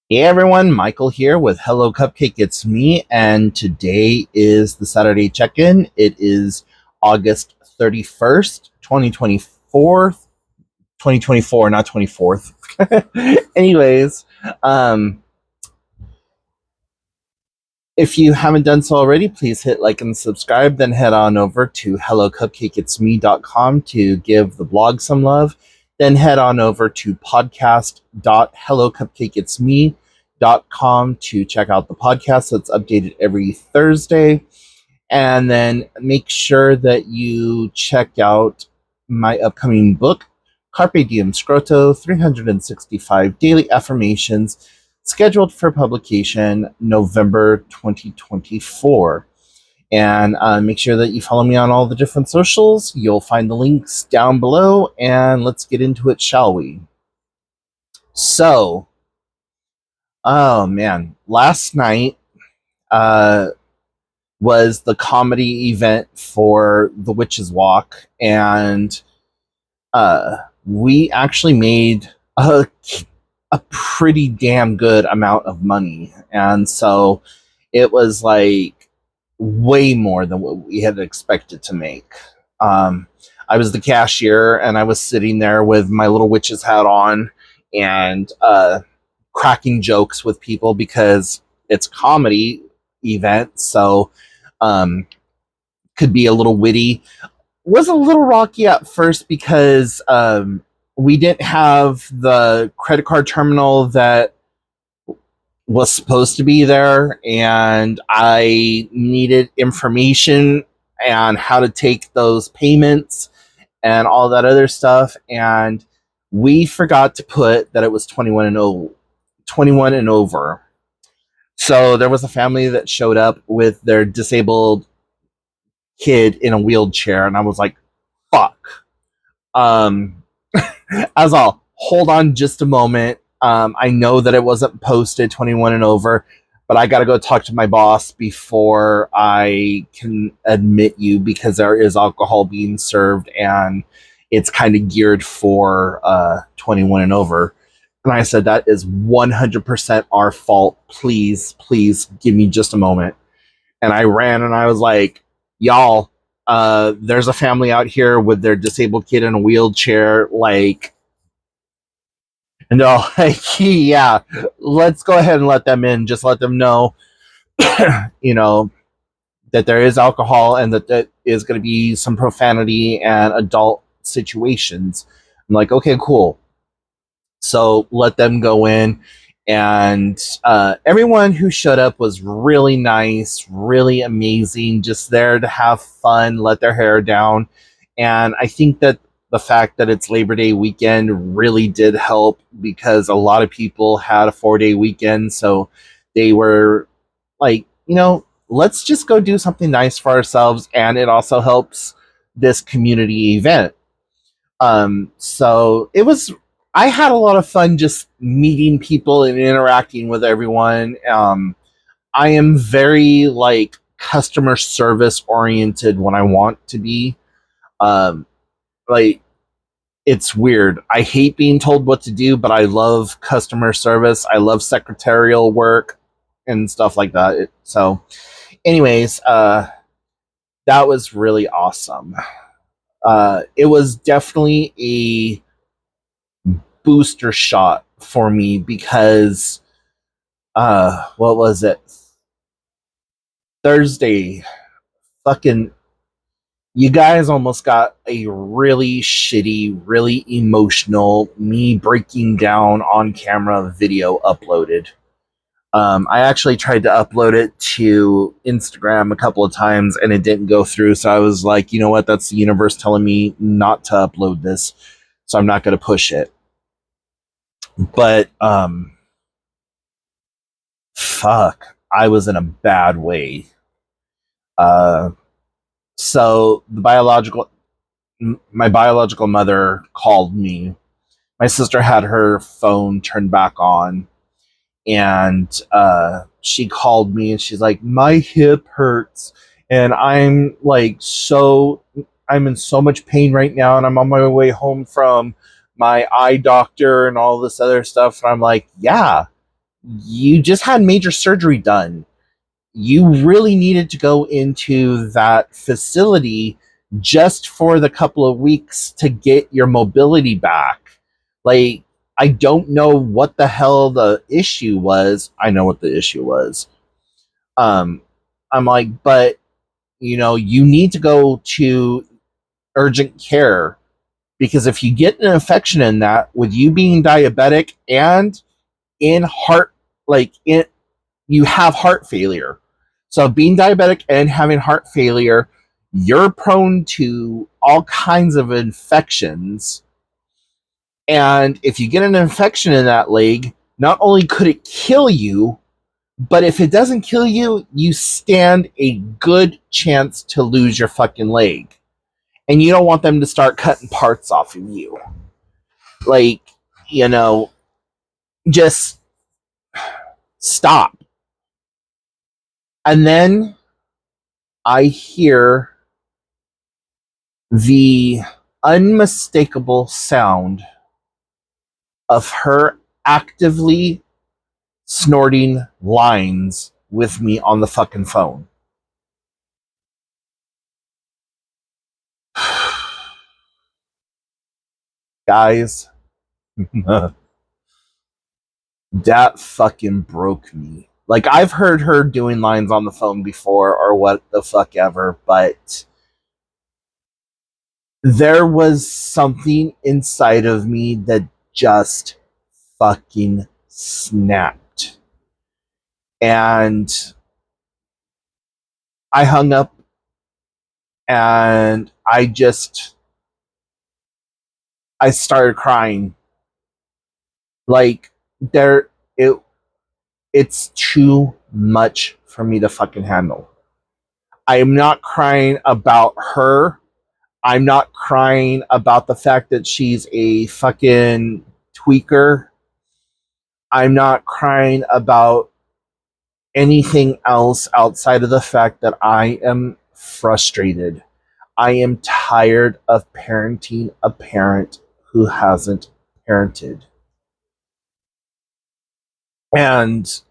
Hey everyone, Michael here with Hello Cupcake It's Me, and today is the Saturday check-in. It is August 31st, 2024, not 24th. Anyways, um, if you haven't done so already, please hit like and subscribe, then head on over to hellocupcakeitsme.com to give the blog some love. Then head on over to podcast.hellocupcakeitsme.com to check out the podcast that's updated every Thursday. And then make sure that you check out my upcoming book, Carpe Diem Scroto 365 Daily Affirmations, scheduled for publication November 2024. And make sure that you follow me on all the different socials. You'll find the links down below. And let's get into it, shall we? So, oh man, last night, was the comedy event for the Witches Walk, and we actually made a pretty damn good amount of money, and so it was like way more than what we had expected to make. Um, I was the cashier, and I was sitting there with my little witch's hat on, and cracking jokes with people because it's comedy event, so um, could be a little witty. Was a little rocky at first because we didn't have the credit card terminal that was supposed to be there, and I needed information on how to take those payments and all that other stuff. And we forgot to put that it was 21 and over. So there was a family that showed up with their disabled kid in a wheelchair, and I was like, fuck. Um, as I'll hold on just a moment. I know that it wasn't posted 21 and over, but I got to go talk to my boss before I can admit you because there is alcohol being served and it's kind of geared for 21 and over. And I said, that is 100% our fault. Please give me just a moment. And I ran and I was like, y'all, there's a family out here with their disabled kid in a wheelchair, like, and they're all like, yeah, let's go ahead and let them in. Just let them know, you know, that there is alcohol and that there is going to be some profanity and adult situations. I'm like, okay, cool. So let them go in. And everyone who showed up was really nice, really amazing, just there to have fun, let their hair down. And I think that the fact that it's Labor Day weekend really did help because a lot of people had a 4-day weekend. So they were like, let's just go do something nice for ourselves. And it also helps this community event. So it was, I had a lot of fun just meeting people and interacting with everyone. I am very like customer service oriented when I want to be. Um, like it's weird. I hate being told what to do, but I love customer service. I love secretarial work and stuff like that. So, anyways, that was really awesome. It was definitely a booster shot for me because what was it? Thursday, fucking you guys almost got a really shitty, really emotional me breaking down on camera video uploaded. I actually tried to upload it to Instagram a couple of times and it didn't go through. So I was like, you know what? That's the universe telling me not to upload this. So I'm not going to push it. But fuck, I was in a bad way. Uh, so my biological mother called me. My sister had her phone turned back on, and she called me, and she's like, "My hip hurts, and I'm in so much pain right now, and I'm on my way home from my eye doctor and all this other stuff." And I'm like, "Yeah, you just had major surgery done. You really needed to go into that facility just for the couple of weeks to get your mobility back. Like, I don't know what the hell the issue was. I know what the issue was. I'm like, but you need to go to urgent care, because if you get an infection in that, with you being diabetic and in heart, like in you have heart failure. So being diabetic and having heart failure, you're prone to all kinds of infections. And if you get an infection in that leg, not only could it kill you, but if it doesn't kill you, you stand a good chance to lose your fucking leg. And you don't want them to start cutting parts off of you. Like, just stop. And then I hear the unmistakable sound of her actively snorting lines with me on the fucking phone. Guys, that fucking broke me. Like, I've heard her doing lines on the phone before or what the fuck ever, but there was something inside of me that just fucking snapped. And I hung up and I started crying. Like, it's too much for me to fucking handle. I am not crying about her. I'm not crying about the fact that she's a fucking tweaker. I'm not crying about anything else outside of the fact that I am frustrated. I am tired of parenting a parent who hasn't parented. And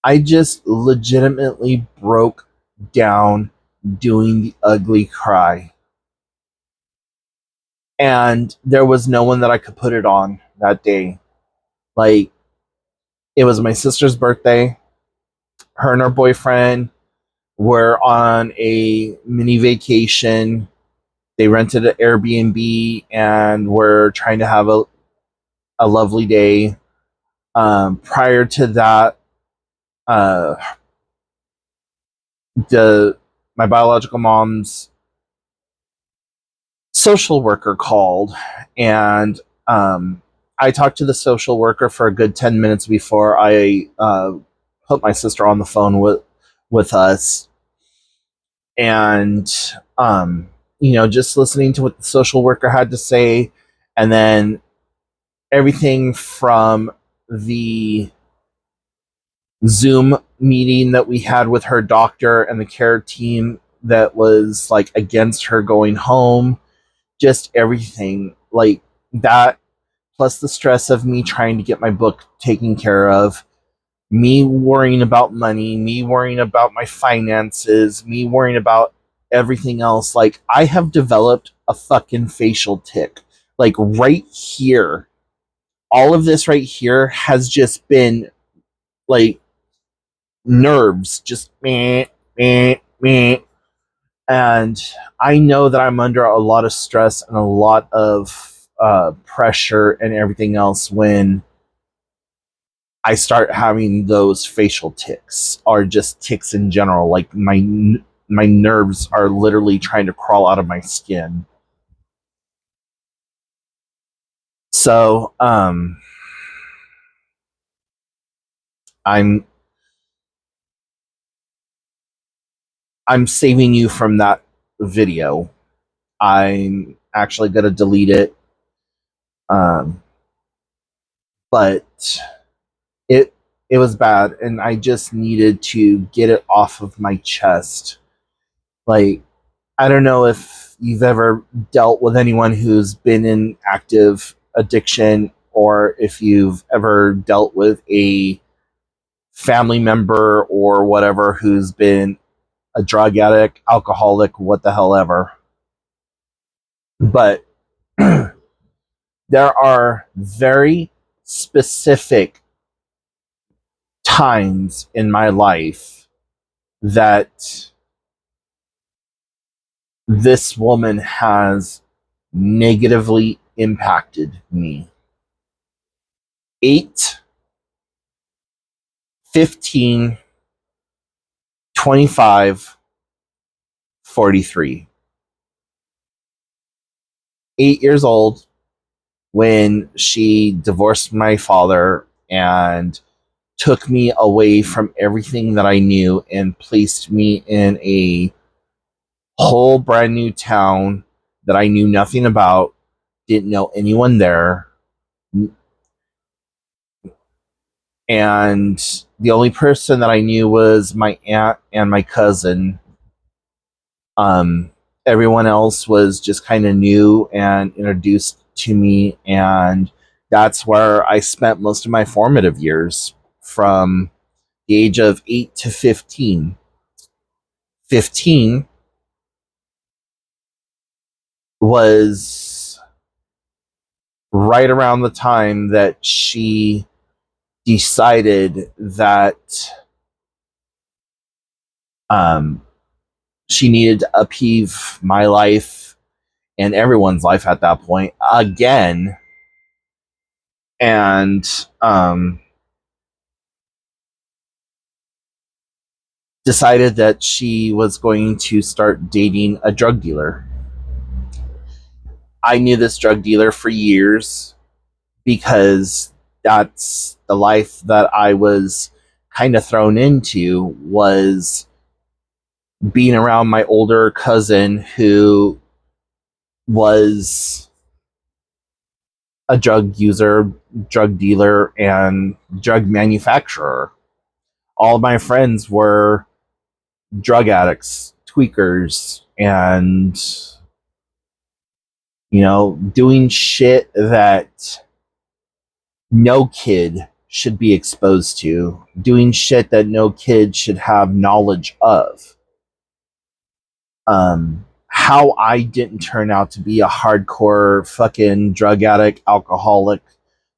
I just legitimately broke down doing the ugly cry. And there was no one that I could put it on that day. Like, it was my sister's birthday. Her and her boyfriend were on a mini vacation. They rented an Airbnb and were trying to have a lovely day. Prior to that, uh, my biological mom's social worker called, and I talked to the social worker for a good 10 minutes before I put my sister on the phone with us. And just listening to what the social worker had to say, and then everything from the Zoom meeting that we had with her doctor and the care team that was like against her going home, just everything like that, plus the stress of me trying to get my book taken care of, me worrying about money, me worrying about my finances, me worrying about everything else. Like, I have developed a fucking facial tic. Like, right here, all of this right here has just been like nerves, just meh, meh, meh. And I know that I'm under a lot of stress and a lot of pressure and everything else when I start having those facial tics, or just tics in general. Like, my nerves are literally trying to crawl out of my skin. So, I'm saving you from that video. I'm actually gonna delete it. But it it was bad, and I just needed to get it off of my chest. Like, I don't know if you've ever dealt with anyone who's been in active addiction or if you've ever dealt with a family member or whatever who's been a drug addict, alcoholic, what the hell ever. But there are very specific times in my life that this woman has negatively impacted me. 8, 15, 25, 43. 8 years old when she divorced my father and took me away from everything that I knew and placed me in a whole brand new town that I knew nothing about, didn't know anyone there. And the only person that I knew was my aunt and my cousin. Um, Everyone else was just kind of new and introduced to me, and that's where I spent most of my formative years from the age of 8 to 15. 15 was right around the time that she decided that um, she needed to upheave my life and everyone's life at that point again. And decided that she was going to start dating a drug dealer. I knew this drug dealer for years because that's the life that I was kind of thrown into, was being around my older cousin who was a drug user, drug dealer, and drug manufacturer. All my friends were drug addicts, tweakers, and doing shit that no kid should be exposed to, doing shit that no kid should have knowledge of. How I didn't turn out to be a hardcore fucking drug addict, alcoholic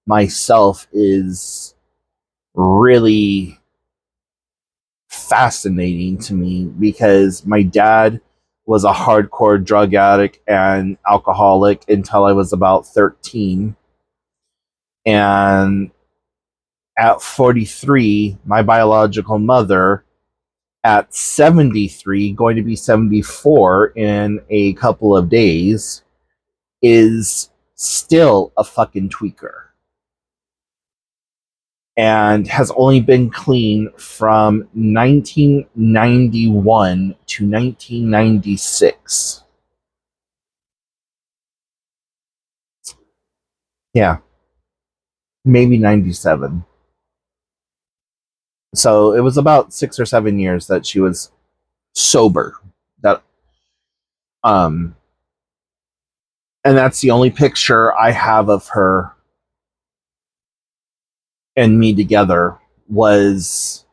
myself is really fascinating to me, because my dad was a hardcore drug addict and alcoholic until I was about 13. And at 43, my biological mother, at 73, going to be 74 in a couple of days, is still a fucking tweaker and has only been clean from 1991 to 1996. Yeah, maybe 97. So it was about 6 or 7 years that she was sober. That um and that's the only picture I have of her and me together, was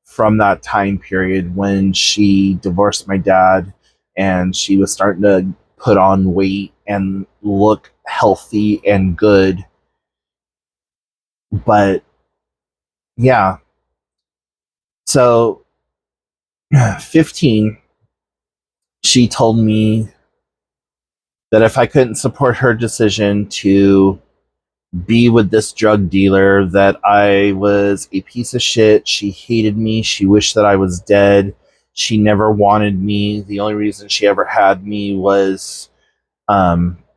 from that time period when she divorced my dad and she was starting to put on weight and look healthy and good. But yeah, so 15, she told me that if I couldn't support her decision to be with this drug dealer, that I was a piece of shit. She hated me. She wished that I was dead. She never wanted me. The only reason she ever had me was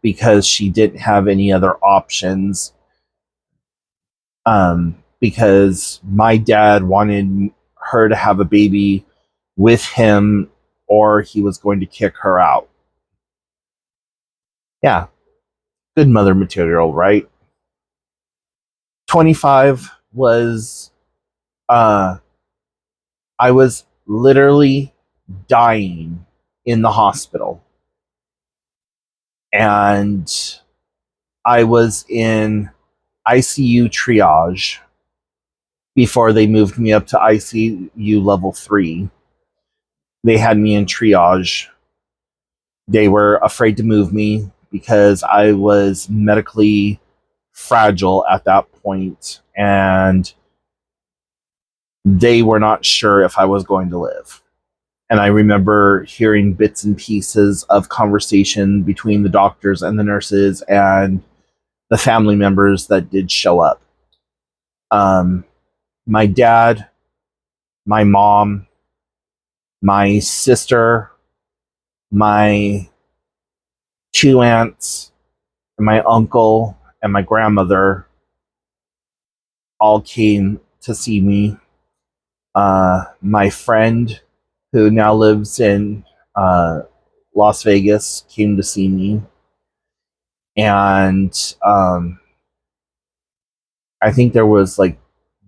because she didn't have any other options. Because my dad wanted her to have a baby with him, or he was going to kick her out. Yeah, good mother material, right? 25 was, I was literally dying in the hospital. And I was in ICU triage before they moved me up to ICU level 3. They had me in triage. They were afraid to move me because I was medically fragile at that point, and they were not sure if I was going to live. And I remember hearing bits and pieces of conversation between the doctors and the nurses and the family members that did show up. My dad, my mom, my sister, my 2 aunts, and my uncle, and my grandmother all came to see me. My friend, who now lives in Las Vegas, came to see me. And I think there was like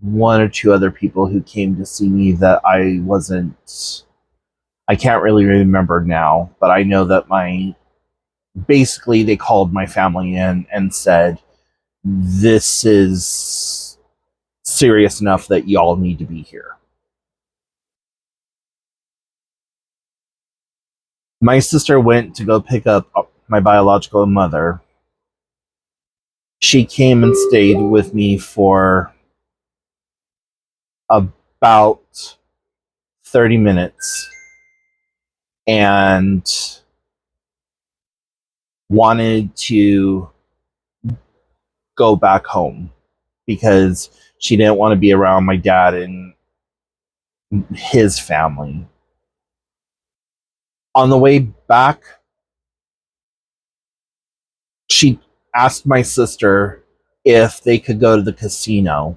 1 or 2 other people who came to see me that I can't really remember now, but I know that basically they called my family in and said, this is serious enough that y'all need to be here. My sister went to go pick up my biological mother. She came and stayed with me for about 30 minutes and wanted to go back home because she didn't want to be around my dad and his family. On the way back, she asked my sister if they could go to the casino.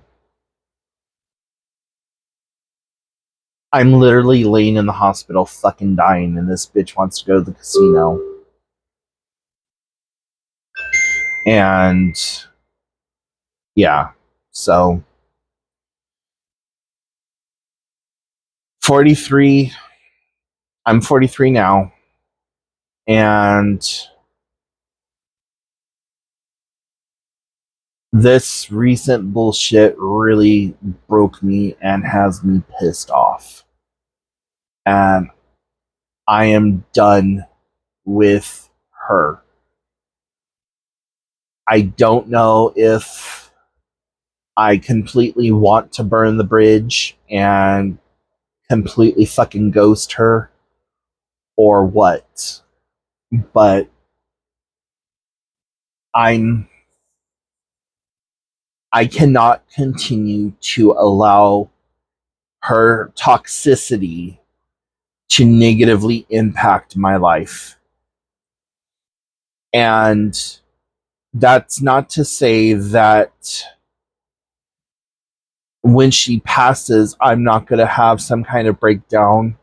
I'm literally laying in the hospital fucking dying, and this bitch wants to go to the casino. And yeah, so 43, I'm 43 now, and this recent bullshit really broke me and has me pissed off. And I am done with her. I don't know if I completely want to burn the bridge and completely fucking ghost her or what, but I cannot continue to allow her toxicity to negatively impact my life. And that's not to say that when she passes, I'm not going to have some kind of breakdown.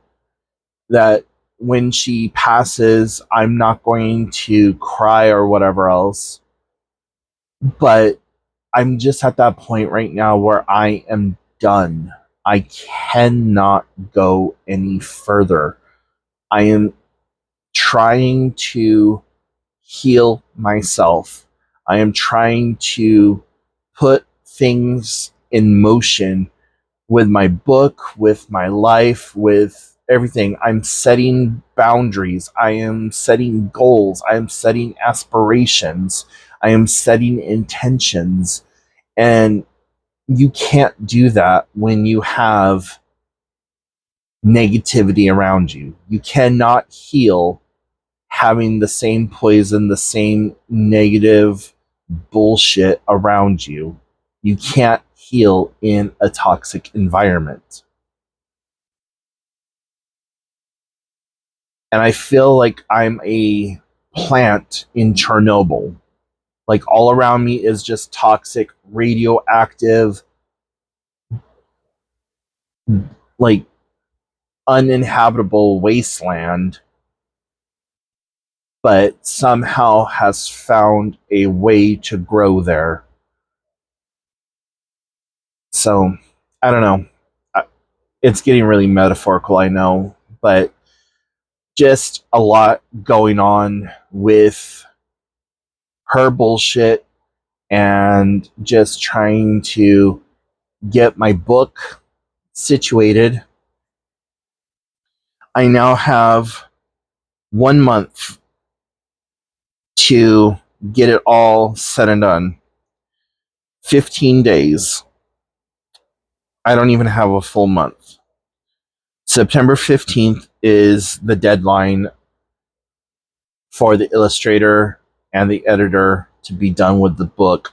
That when she passes, I'm not going to cry or whatever else. But I'm just at that point right now where I am done. I cannot go any further. I am trying to heal myself. I am trying to put things in motion with my book, with my life, with everything. I'm setting boundaries. I am setting goals. I am setting aspirations. I am setting intentions. And you can't do that when you have negativity around you. You cannot heal having the same poison, the same negative bullshit around you. You can't heal in a toxic environment. And I feel like I'm a plant in Chernobyl. Like all around me is just toxic, radioactive, like uninhabitable wasteland, but somehow has found a way to grow there. So, I don't know. It's getting really metaphorical, I know, but just a lot going on with her bullshit and just trying to get my book situated. I now have 1 month to get it all said and done. 15 days. I don't even have a full month. September 15th is the deadline for the illustrator and the editor to be done with the book.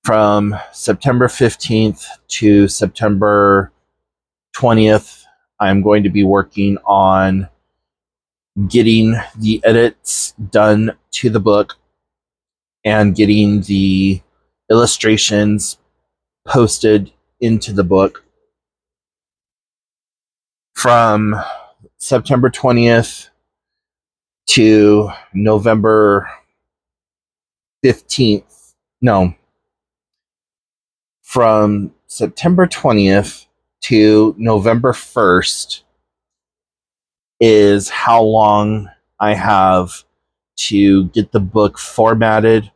From September 15th to September 20th, I'm going to be working on getting the edits done to the book and getting the illustrations posted into the book. From September 20th to November 15th, no, from September 20th to November 1st is how long I have to get the book formatted,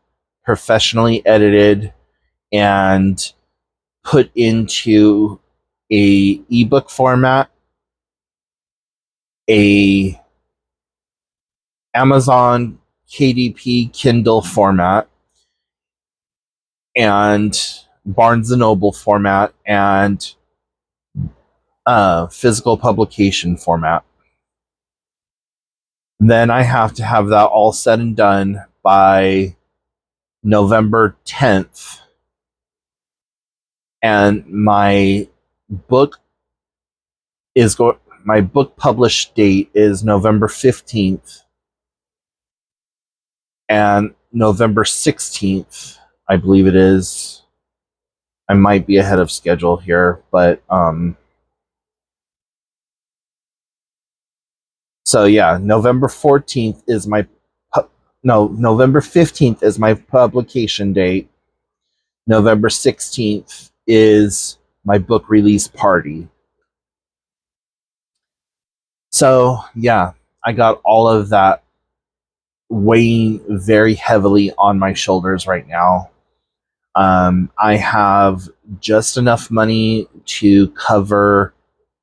professionally edited, and put into a ebook format, a Amazon KDP Kindle format, and Barnes and Noble format, and physical publication format. Then I have to have that all said and done by November 10th. And my book my book published date is November 15th. And November 16th, I believe it is. I might be ahead of schedule here, but so yeah, November 15th is my publication date. November 16th is my book release party. So yeah, I got all of that weighing very heavily on my shoulders right now. I have just enough money to cover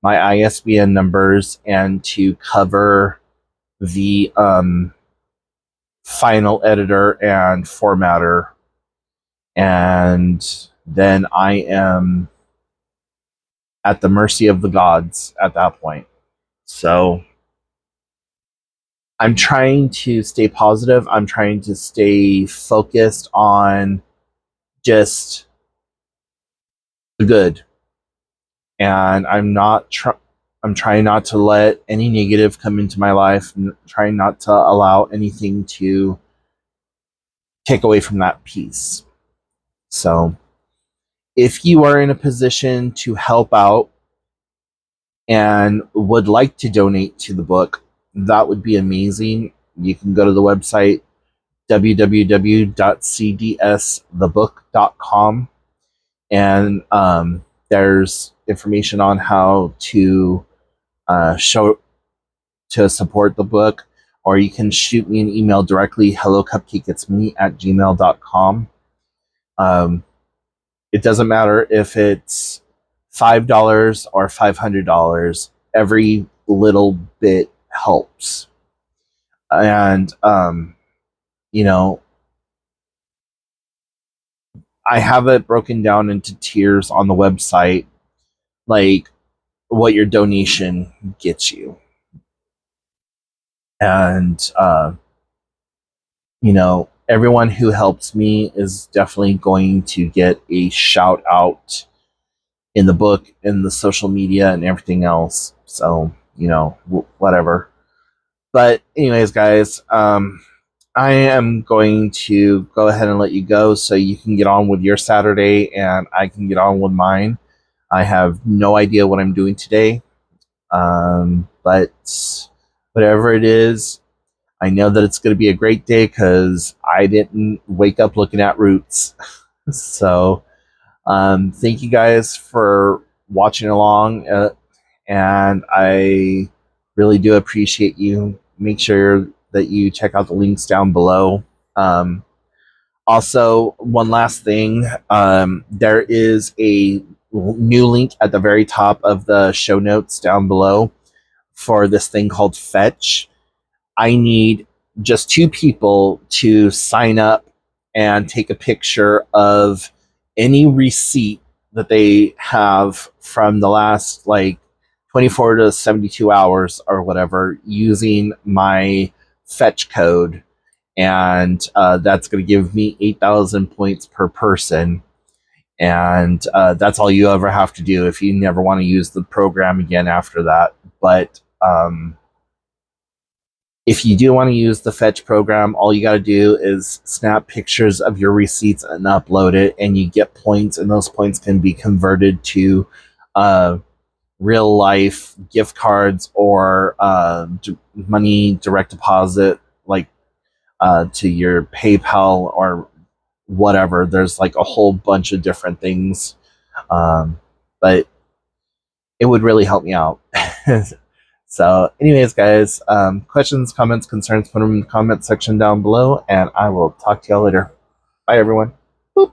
my ISBN numbers and to cover the final editor and formatter. And then I am at the mercy of the gods at that point. So I'm trying to stay positive. I'm trying to stay focused on just the good. And I'm trying not to let any negative come into my life. I'm trying not to allow anything to take away from that peace. So if you are in a position to help out and would like to donate to the book, that would be amazing. You can go to the website www.cdsthebook.com, and there's information on how to support the book, or you can shoot me an email directly, hellocupcakeitsme@gmail.com. It doesn't matter if it's $5 or $500. Every little bit helps. And, you know, I have it broken down into tiers on the website, like what your donation gets you. And, everyone who helps me is definitely going to get a shout out in the book, in the social media, and everything else. So, whatever. But anyways, guys, I am going to go ahead and let you go so you can get on with your Saturday and I can get on with mine. I have no idea what I'm doing today. But whatever it is, I know that it's going to be a great day because I didn't wake up looking at roots. So, thank you guys for watching along. And I really do appreciate you. Make sure that you check out the links down below. Also, one last thing, there is a new link at the very top of the show notes down below for this thing called Fetch. I need just two people to sign up and take a picture of any receipt that they have from the last like 24 to 72 hours or whatever using my fetch code. And that's going to give me 8,000 points per person. And that's all you ever have to do if you never want to use the program again after that. But if you do want to use the fetch program, all you got to do is snap pictures of your receipts and upload it, and you get points, and those points can be converted to uh, real life gift cards or money direct deposit, like to your PayPal or whatever. There's like a whole bunch of different things, but it would really help me out. So, anyways, guys, questions, comments, concerns, put them in the comment section down below, and I will talk to y'all later. Bye, everyone. Boop.